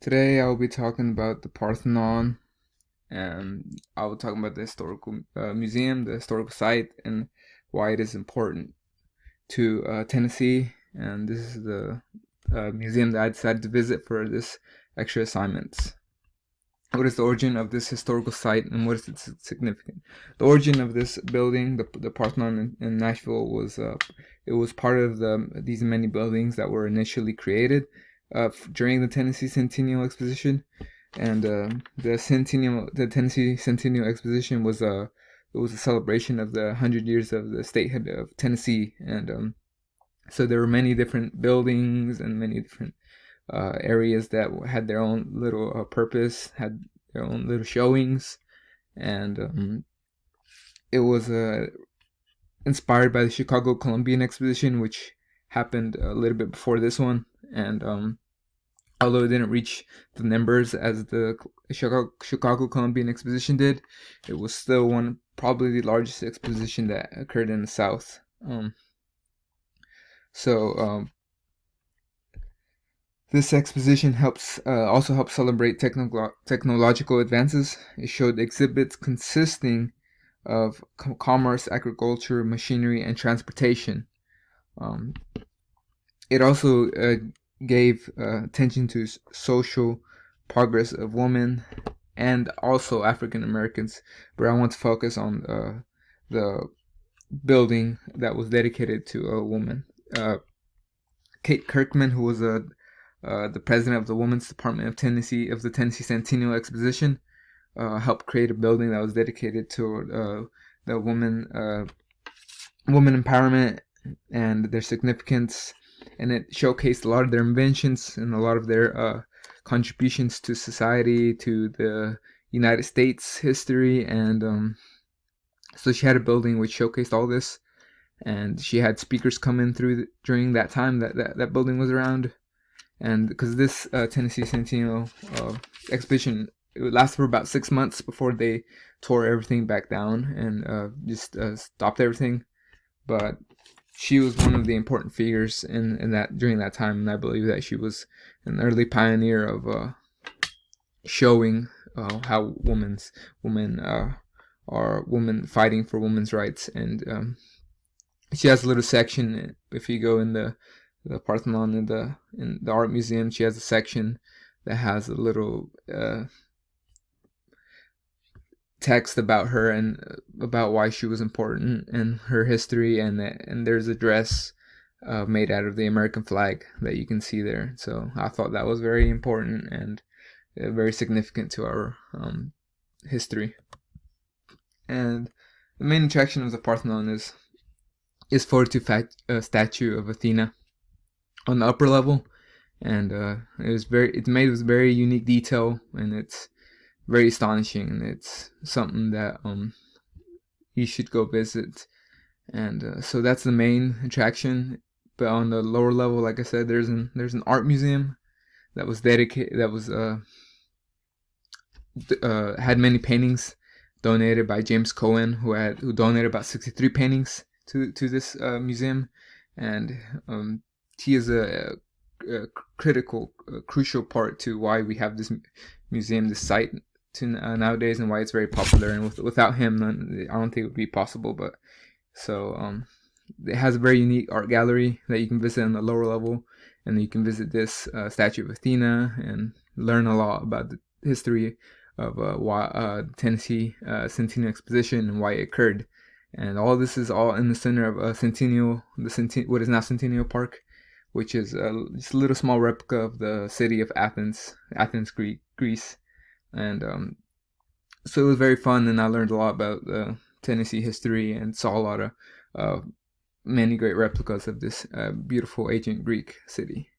Today I will be talking about the Parthenon, and I will talk about the historical museum, the historical site, and why it is important to Tennessee. And this is the museum that I decided to visit for this extra assignments. What is the origin of this historical site, and what is its significance? The origin of this building, the Parthenon in Nashville, was it was part of these many buildings that were initially created during the Tennessee Centennial Exposition, and the Tennessee Centennial Exposition was it was a celebration of the 100 years of the statehood of Tennessee, and so there were many different buildings and many different areas that had their own little purpose, had their own little showings, and it was inspired by the Chicago Columbian Exposition, which happened a little bit before this one, and although it didn't reach the numbers as the Chicago Columbian Exposition did, it was still probably the largest exposition that occurred in the South. So this exposition also helps celebrate technological advances. It showed exhibits consisting of commerce, agriculture, machinery, and transportation. It also gave attention to social progress of women and also African Americans, but I want to focus on the building that was dedicated to a woman. Kate Kirkman, who was the president of the Women's Department of the Tennessee Centennial Exposition, helped create a building that was dedicated to the woman empowerment and their significance, and it showcased a lot of their inventions and a lot of their contributions to society, to the United States history, and so she had a building which showcased all this, and she had speakers come in during that time that building was around. And because this Tennessee Centennial exhibition, it lasted for about 6 months before they tore everything back down and just stopped everything. But she was one of the important figures in that during that time, and I believe that she was an early pioneer of showing how women are women fighting for women's rights. And she has a little section if you go in the Parthenon in the art museum. She has a section that has a little text about her and about why she was important and her history, and there's a dress made out of the American flag that you can see there. So I thought that was very important and very significant to our history. And the main attraction of the Parthenon is 42 statue of Athena on the upper level, and it's made with very unique detail, and it's very astonishing, and it's something that you should go visit. And so that's the main attraction. But on the lower level, like I said, there's an art museum that was dedicated, that was had many paintings donated by James Cohen, who donated about 63 paintings to this museum, and he is a crucial part to why we have this museum, this site nowadays, and why it's very popular. And without him, I don't think it would be possible. But so it has a very unique art gallery that you can visit on the lower level, and you can visit this statue of Athena and learn a lot about the history of why Tennessee Centennial Exposition and why it occurred. And all this is all in the center of what is now Centennial Park, which is just a little small replica of the city of Athens, Greece. And so it was very fun, and I learned a lot about Tennessee history and saw a lot of many great replicas of this beautiful ancient Greek city.